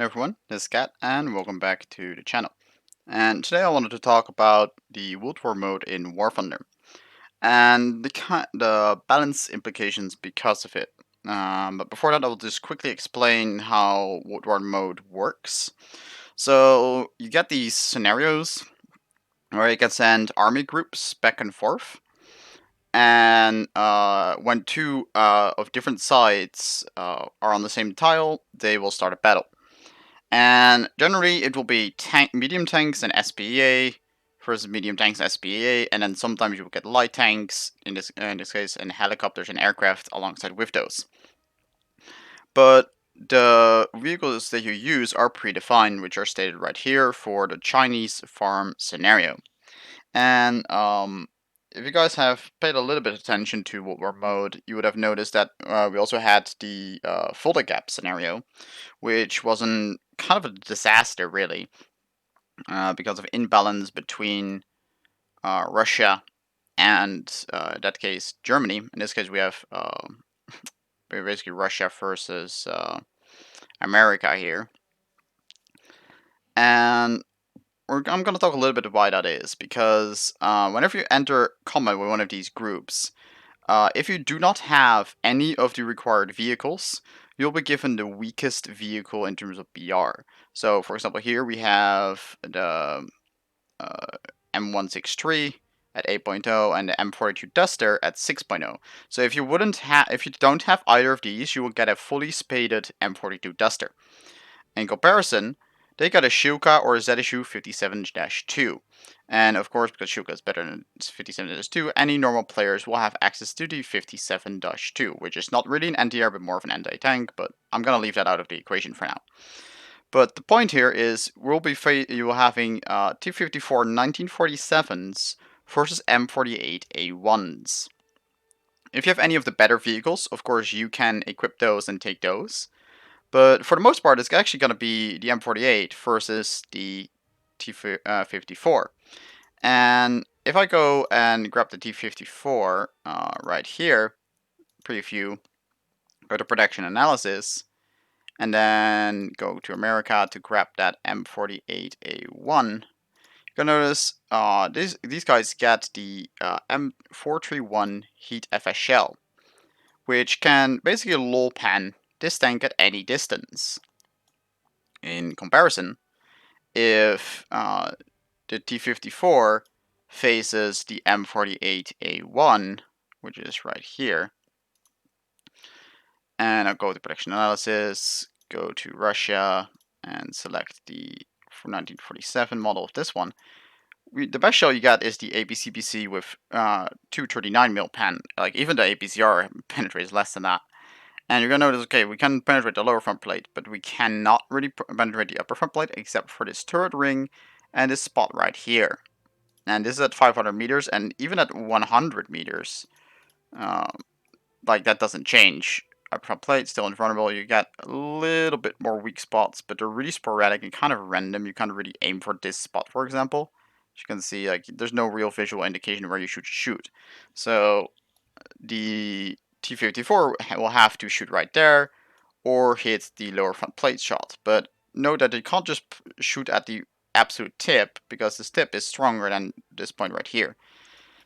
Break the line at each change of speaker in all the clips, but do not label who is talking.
Hello everyone, this is Kat and welcome back to the channel. And today I wanted to talk about the World War mode in War Thunder and the balance implications because of it. But before that I will just quickly explain how World War mode works. So you get these scenarios where you can send army groups back and forth, and when two of different sides are on the same tile, they will start a battle. And generally, it will be medium tanks and SPA versus medium tanks and SPA, and then sometimes you will get light tanks in this case, and helicopters and aircraft alongside with those. But the vehicles that you use are predefined, which are stated right here for the Chinese farm scenario. And if you guys have paid a little bit of attention to World War mode, you would have noticed that we also had the Fulda Gap scenario, which was kind of a disaster, really, because of imbalance between Russia and, in that case, Germany. In this case, we have basically Russia versus America here. And I'm going to talk a little bit about why that is, because whenever you enter combat with one of these groups, if you do not have any of the required vehicles, you'll be given the weakest vehicle in terms of BR. So, for example, here we have the M163 at 8.0 and the M42 Duster at 6.0. So if you don't have either of these, you will get a fully spaded M42 Duster. In comparison, they got a Shuka or a ZSU 57-2. And of course, because Shuka is better than 57-2, any normal players will have access to the 57-2, which is not really an anti-air but more of an anti-tank, but I'm gonna leave that out of the equation for now. But the point here is you're having T-54 1947s versus M48 A1s. If you have any of the better vehicles, of course you can equip those and take those. But for the most part, it's actually going to be the M48 versus the T-54. And if I go and grab the T-54 right here, preview, go to production analysis, and then go to America to grab that M48A1, you're gonna notice these guys get the M431 Heat FS shell, which can basically low pan this tank at any distance. In comparison, if the T-54 faces the M48A1, which is right here, and I'll go to production analysis, go to Russia, and select the 1947 model of this one. The best shell you get is the APCBC with 239mm pen. Like, even the APCR penetrates less than that. And you're gonna notice, okay, we can penetrate the lower front plate, but we cannot really penetrate the upper front plate except for this turret ring and this spot right here. And this is at 500 meters, and even at 100 meters, like, that doesn't change. Upper front plate, still invulnerable. You get a little bit more weak spots, but they're really sporadic and kind of random. You can't really aim for this spot, for example. As you can see, like, there's no real visual indication where you should shoot. So the T-54 will have to shoot right there or hit the lower front plate shot. But note that you can't just shoot at the absolute tip, because this tip is stronger than this point right here.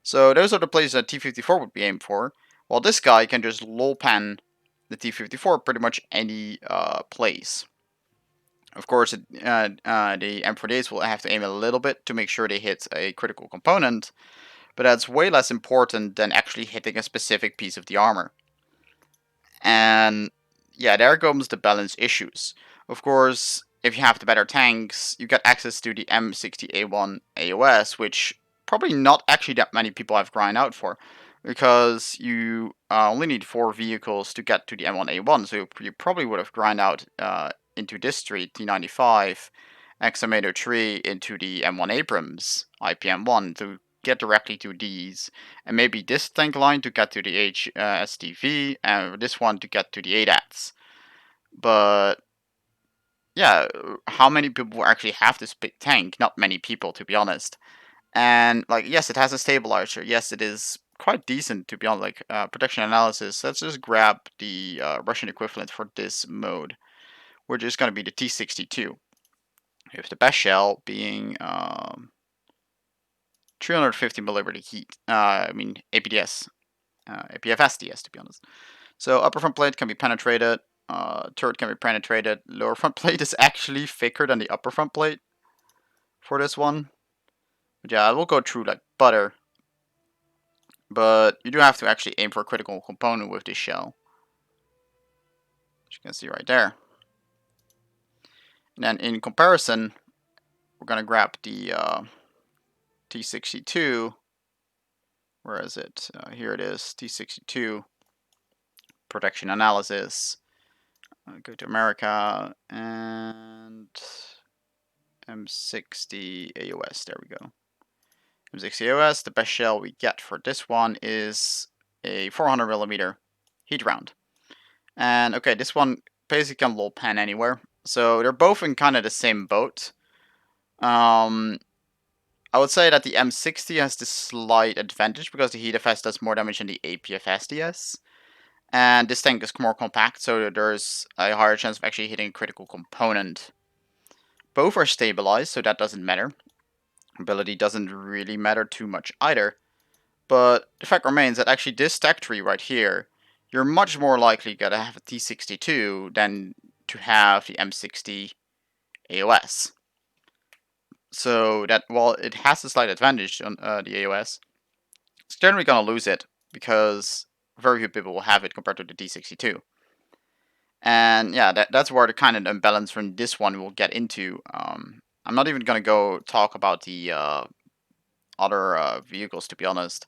So those are the places that T-54 would be aimed for, while this guy can just low pan the T-54 pretty much any place. Of course, the M48s will have to aim a little bit to make sure they hit a critical component, but that's way less important than actually hitting a specific piece of the armor. And yeah, there comes the balance issues. Of course, if you have the better tanks, you get access to the M60A1 AOS, which probably not actually that many people have grind out for, because you only need 4 vehicles to get to the M1A1, so you probably would have grind out into this street, T95, XM803 into the M1 Abrams, IPM1, to get directly to these, and maybe this tank line to get to the HSTV, and this one to get to the ADATs. But yeah, how many people actually have this big tank? Not many people, to be honest. And like, yes, it has a stabilizer. Yes, it is quite decent, to be honest. Like, protection analysis. Let's just grab the Russian equivalent for this mode, which is going to be the T62. With the best shell being 350 millimeter heat. APDS, APFSDS to be honest. So upper front plate can be penetrated. Turret can be penetrated. Lower front plate is actually thicker than the upper front plate for this one. But yeah, I will go through like butter. But you do have to actually aim for a critical component with this shell, as you can see right there. And then in comparison, we're gonna grab the T62. Where is it? Here it is, T62. Protection analysis. Go to America and M60 AOS. There we go. M60 AOS. The best shell we get for this one is a 400 millimeter heat round. And okay, this one basically can low pan anywhere. So they're both in kind of the same boat. I would say that the M60 has the slight advantage because the heat FS does more damage than the APFSDS. And this tank is more compact, so there's a higher chance of actually hitting a critical component. Both are stabilized, so that doesn't matter. Ability doesn't really matter too much either. But the fact remains that actually this stack tree right here, you're much more likely going to have a T62 than to have the M60 AOS. So that while it has a slight advantage on the AOS, it's generally going to lose it because very few people will have it compared to the T62. And yeah, that's where the kind of imbalance from this one we'll get into. I'm not even going to go talk about the other vehicles, to be honest.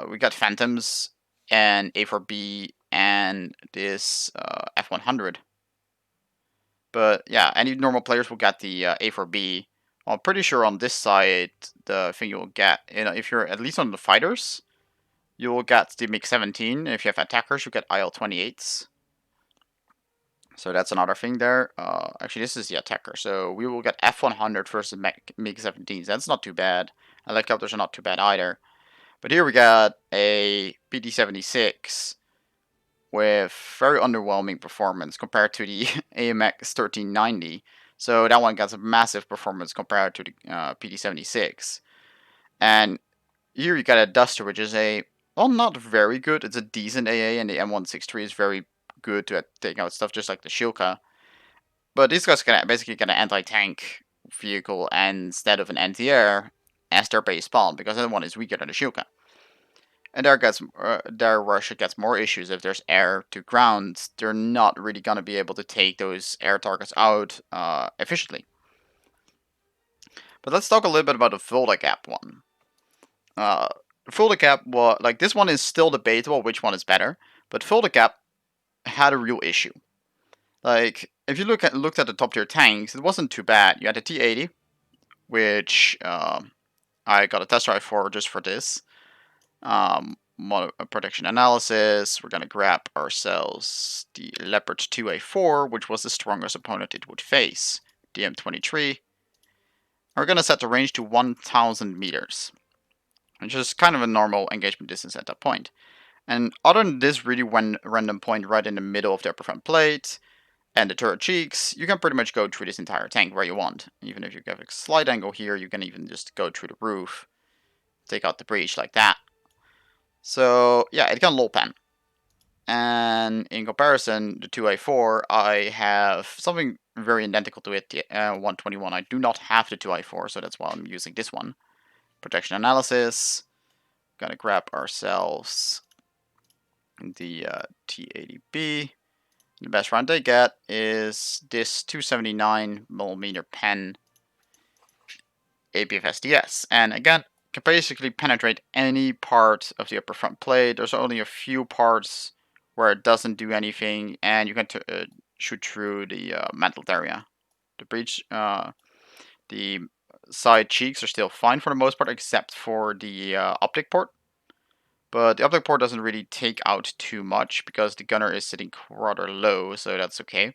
We got Phantoms and A4B and this F100. But yeah, any normal players will get the A4B. Well, I'm pretty sure on this side, the thing you'll get, if you're at least on the fighters, you will get the MiG-17. If you have attackers, you get IL-28s. So that's another thing there. Actually, this is the attacker. So we will get F100 versus MiG-17s. That's not too bad. Helicopters are not too bad either. But here we got a PT-76 with very underwhelming performance compared to the AMX 1390. So that one gets a massive performance compared to the PT-76. And here you got a Duster, which is not very good. It's a decent AA, and the M163 is very good to take out stuff just like the Shilka. But these guys can basically get an anti-tank vehicle instead of an anti-air as their base spawn, because the other one is weaker than the Shilka. And there Russia gets more issues if there's air to ground. They're not really gonna be able to take those air targets out efficiently. But let's talk a little bit about the Fulda Gap one. Fulda Gap, this one is still debatable which one is better, but Fulda Gap had a real issue. Like, if you looked at the top tier tanks, it wasn't too bad. You had the T80, which I got a test drive for just for this. Protection analysis. We're gonna grab ourselves the Leopard 2A4, which was the strongest opponent it would face. The M23. We're gonna set the range to 1,000 meters, which is kind of a normal engagement distance at that point. And other than this really random point right in the middle of the upper front plate and the turret cheeks, you can pretty much go through this entire tank where you want. Even if you have a slight angle here, you can even just go through the roof, take out the breach like that. So yeah, it can low pan. And in comparison, the 2i4, I have something very identical to it, the 121. I do not have the 2i4, so that's why I'm using this one. Protection analysis. Gonna grab ourselves the T80B. The best round they get is this 279mm pen APFSDS. And again, can basically penetrate any part of the upper front plate. There's only a few parts where it doesn't do anything, and you can shoot through the mantled area. The breach, the side cheeks are still fine for the most part, except for the optic port. But the optic port doesn't really take out too much because the gunner is sitting rather low, so that's okay.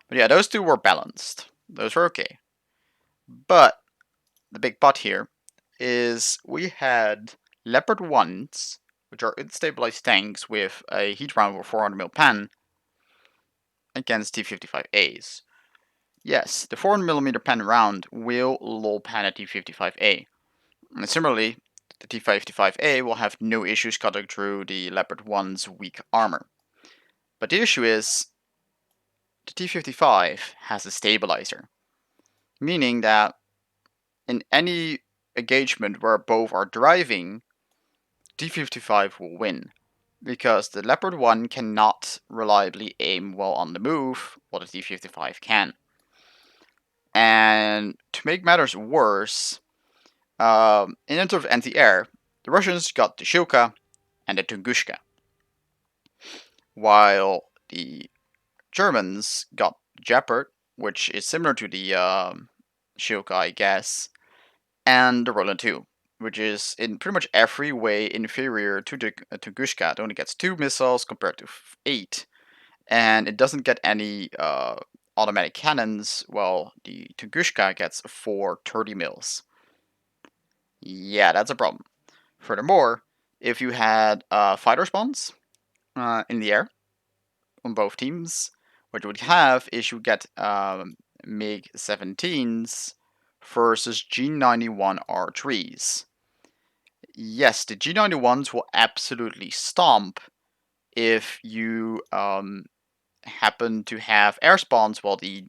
But yeah, those two were balanced. Those were okay. But the big but here is we had Leopard 1s, which are unstabilized tanks with a heat round of 400mm pen, against T55As. Yes, the 400mm pen round will low pen a T55A. And similarly, the T55A will have no issues cutting through the Leopard 1's weak armor. But the issue is, the T55 has a stabilizer, meaning that in any engagement where both are driving, T55 will win, because the Leopard 1 cannot reliably aim while on the move, while the T55 can. And to make matters worse, in terms of anti-air, the Russians got the Shilka and the Tunguska, while the Germans got Jeopard, which is similar to the Shilka, I guess, and the Roland 2, which is in pretty much every way inferior to the Tunguska. It only gets 2 missiles compared to 8, and it doesn't get any automatic cannons, while the Tunguska gets 4 30 mils. Yeah, that's a problem. Furthermore, if you had fighter spawns in the air on both teams, what you would have is you get MiG-17s versus G91 R3s. Yes, the G91s will absolutely stomp if you happen to have air spawns while the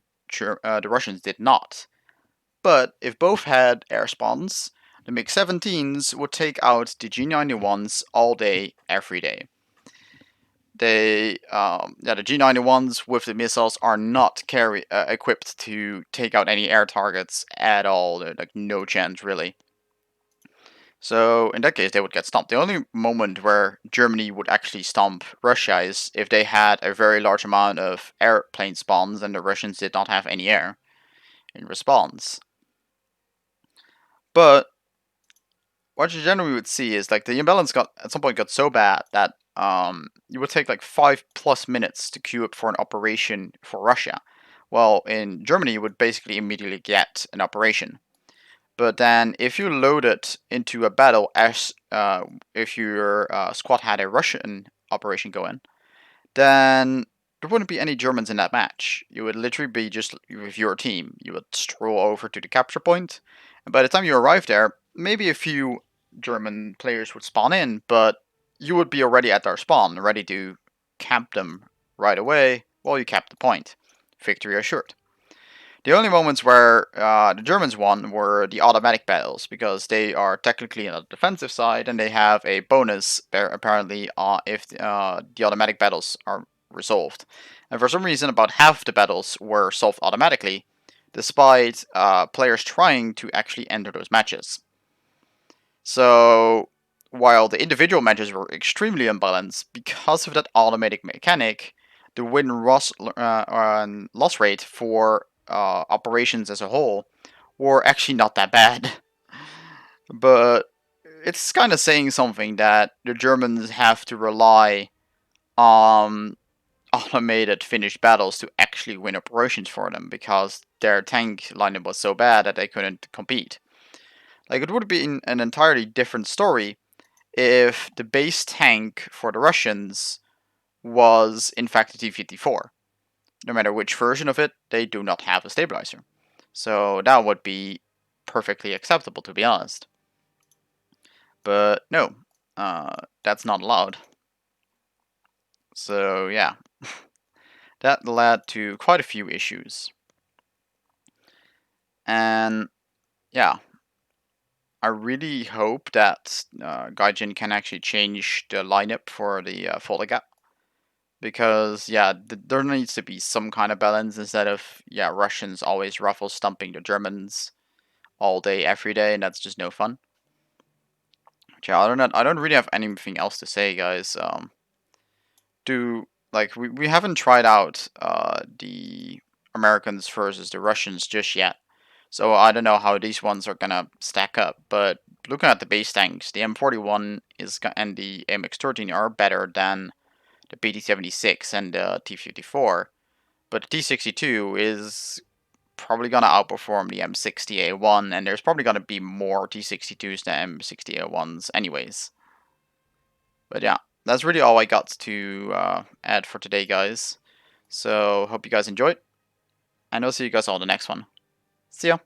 Russians did not. But if both had air spawns, the MiG-17s would take out the G91s all day, every day. The G91s with the missiles are not equipped to take out any air targets at all. They're like no chance, really. So in that case, they would get stomped. The only moment where Germany would actually stomp Russia is if they had a very large amount of airplane spawns and the Russians did not have any air in response. But what you generally would see is like the imbalance at some point got so bad that you would take like 5+ minutes to queue up for an operation for Russia. Well, in Germany, you would basically immediately get an operation. But then, if you load it into a battle as if your squad had a Russian operation going, then there wouldn't be any Germans in that match. You would literally be just with your team. You would stroll over to the capture point, and by the time you arrive there, maybe a few German players would spawn in, but you would be already at their spawn, ready to camp them right away while you cap the point. Victory assured. The only moments where the Germans won were the automatic battles, because they are technically on the defensive side and they have a bonus apparently if the automatic battles are resolved. And for some reason, about half the battles were solved automatically, despite players trying to actually enter those matches. So while the individual matches were extremely unbalanced, because of that automatic mechanic, the win-loss rate for operations as a whole were actually not that bad. But it's kind of saying something that the Germans have to rely on automated finished battles to actually win operations for them, because their tank lineup was so bad that they couldn't compete. Like, it would have been an entirely different story if the base tank for the Russians was in fact the T-54. No matter which version of it, they do not have a stabilizer. So that would be perfectly acceptable, to be honest. But no, that's not allowed. So yeah, that led to quite a few issues. And yeah, I really hope that Gaijin can actually change the lineup for the Folder Gap. Because, yeah, there needs to be some kind of balance instead of, yeah, Russians always ruffle stumping the Germans all day, every day, and that's just no fun. Yeah, I don't really have anything else to say, guys. We haven't tried out the Americans versus the Russians just yet, so I don't know how these ones are gonna stack up. But looking at the base tanks, the M41 and the MX-13 are better than the PT-76 and the T-54, but the T-62 is probably gonna outperform the M60A1, and there's probably gonna be more T-62s than M60A1s anyways. But yeah, that's really all I got to add for today, guys. So hope you guys enjoyed, and I'll see you guys all in the next one. See ya.